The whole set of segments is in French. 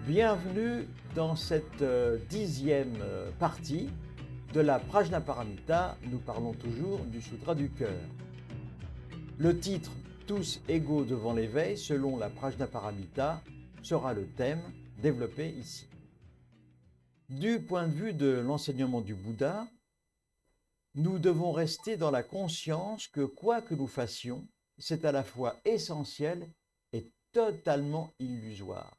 Bienvenue dans cette 10e partie de la Prajnaparamita. Nous parlons toujours du Sutra du cœur. Le titre « Tous égaux devant l'éveil » selon la Prajnaparamita sera le thème développé ici. Du point de vue de l'enseignement du Bouddha, nous devons rester dans la conscience que quoi que nous fassions, c'est à la fois essentiel et totalement illusoire.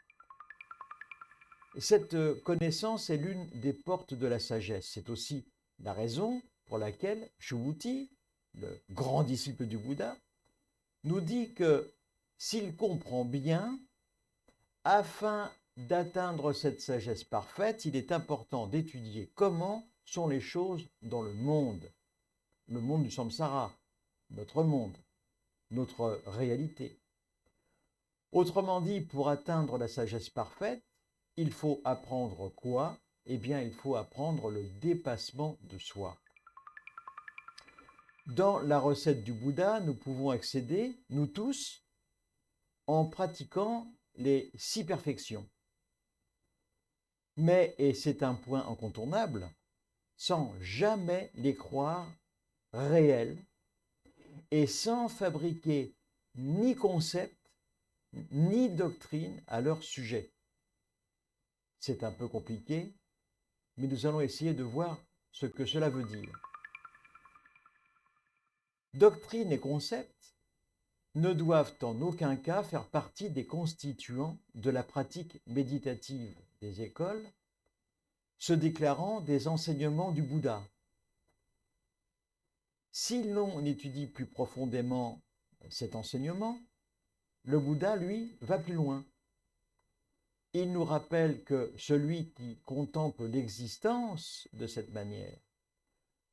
Cette connaissance est l'une des portes de la sagesse. C'est aussi la raison pour laquelle Subhuti, le grand disciple du Bouddha, nous dit que s'il comprend bien, afin d'atteindre cette sagesse parfaite, il est important d'étudier comment sont les choses dans le monde du samsara, notre monde, notre réalité. Autrement dit, pour atteindre la sagesse parfaite, il faut apprendre quoi? Eh bien, il faut apprendre le dépassement de soi. Dans la recette du Bouddha, nous pouvons accéder, nous tous, en pratiquant les 6 perfections. Mais, et c'est un point incontournable, sans jamais les croire réelles et sans fabriquer ni concept, ni doctrine à leur sujet. C'est un peu compliqué, mais nous allons essayer de voir ce que cela veut dire. Doctrine et concept ne doivent en aucun cas faire partie des constituants de la pratique méditative des écoles, se déclarant des enseignements du Bouddha. Si l'on étudie plus profondément cet enseignement, le Bouddha, lui, va plus loin. Il nous rappelle que celui qui contemple l'existence de cette manière,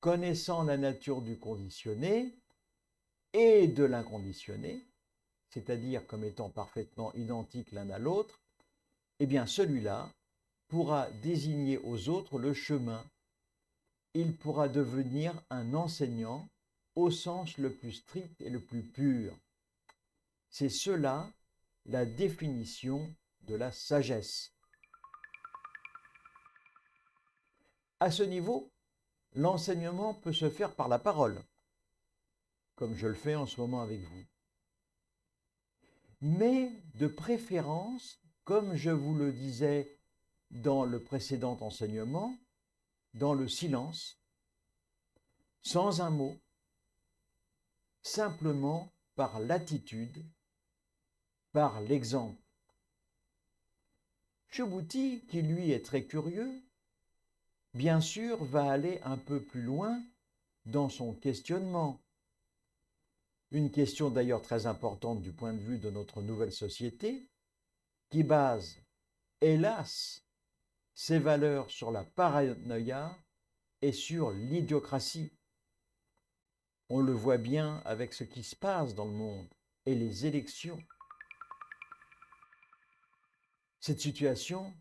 connaissant la nature du conditionné et de l'inconditionné, c'est-à-dire comme étant parfaitement identiques l'un à l'autre, eh bien celui-là pourra désigner aux autres le chemin. Il pourra devenir un enseignant au sens le plus strict et le plus pur. C'est cela la définition de la sagesse. À ce niveau, l'enseignement peut se faire par la parole, comme je le fais en ce moment avec vous. Mais de préférence, comme je vous le disais dans le précédent enseignement, dans le silence, sans un mot, simplement par l'attitude, par l'exemple. Subhuti, qui lui est très curieux, bien sûr va aller un peu plus loin dans son questionnement. Une question d'ailleurs très importante du point de vue de notre nouvelle société, qui base, hélas, ses valeurs sur la paranoïa et sur l'idiocratie. On le voit bien avec ce qui se passe dans le monde et les élections. Cette situation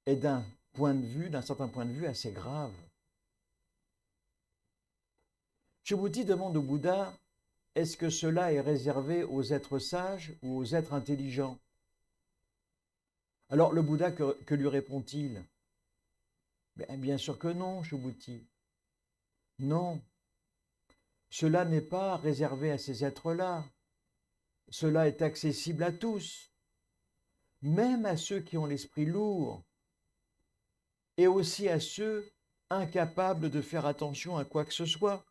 est d'un certain point de vue, assez grave. Subhuti demande au Bouddha, est-ce que cela est réservé aux êtres sages ou aux êtres intelligents? Alors le Bouddha, que lui répond-il? Bien sûr que non, Subhuti. Non, cela n'est pas réservé à ces êtres-là. Cela est accessible à tous, même à ceux qui ont l'esprit lourd, et aussi à ceux incapables de faire attention à quoi que ce soit.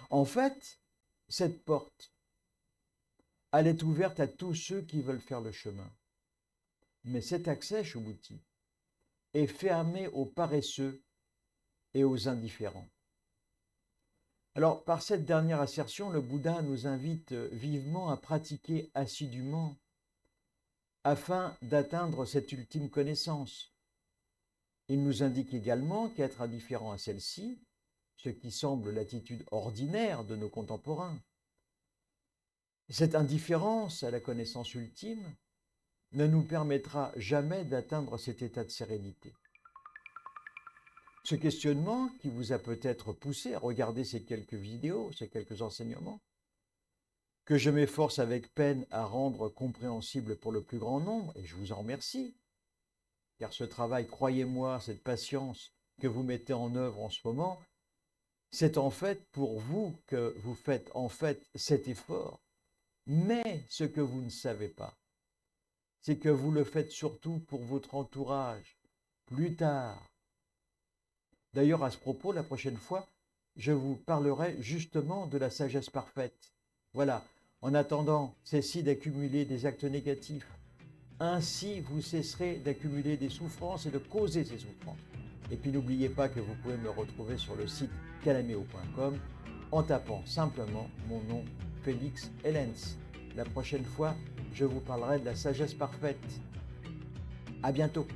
En fait, cette porte, elle est ouverte à tous ceux qui veulent faire le chemin. Mais cet accès, Subhuti, est fermé aux paresseux et aux indifférents. Alors, par cette dernière assertion, le Bouddha nous invite vivement à pratiquer assidûment afin d'atteindre cette ultime connaissance. Il nous indique également qu'être indifférent à celle-ci, ce qui semble l'attitude ordinaire de nos contemporains, cette indifférence à la connaissance ultime ne nous permettra jamais d'atteindre cet état de sérénité. Ce questionnement qui vous a peut-être poussé à regarder ces quelques vidéos, ces quelques enseignements, que je m'efforce avec peine à rendre compréhensible pour le plus grand nombre, et je vous en remercie, car ce travail, croyez-moi, cette patience que vous mettez en œuvre en ce moment, c'est en fait pour vous que vous faites en fait cet effort. Mais ce que vous ne savez pas, c'est que vous le faites surtout pour votre entourage, plus tard. D'ailleurs, à ce propos, la prochaine fois, je vous parlerai justement de la sagesse parfaite. Voilà, en attendant, cessez d'accumuler des actes négatifs. Ainsi, vous cesserez d'accumuler des souffrances et de causer ces souffrances. Et puis n'oubliez pas que vous pouvez me retrouver sur le site calameo.com en tapant simplement mon nom, Félix Hellens. La prochaine fois, je vous parlerai de la sagesse parfaite. À bientôt.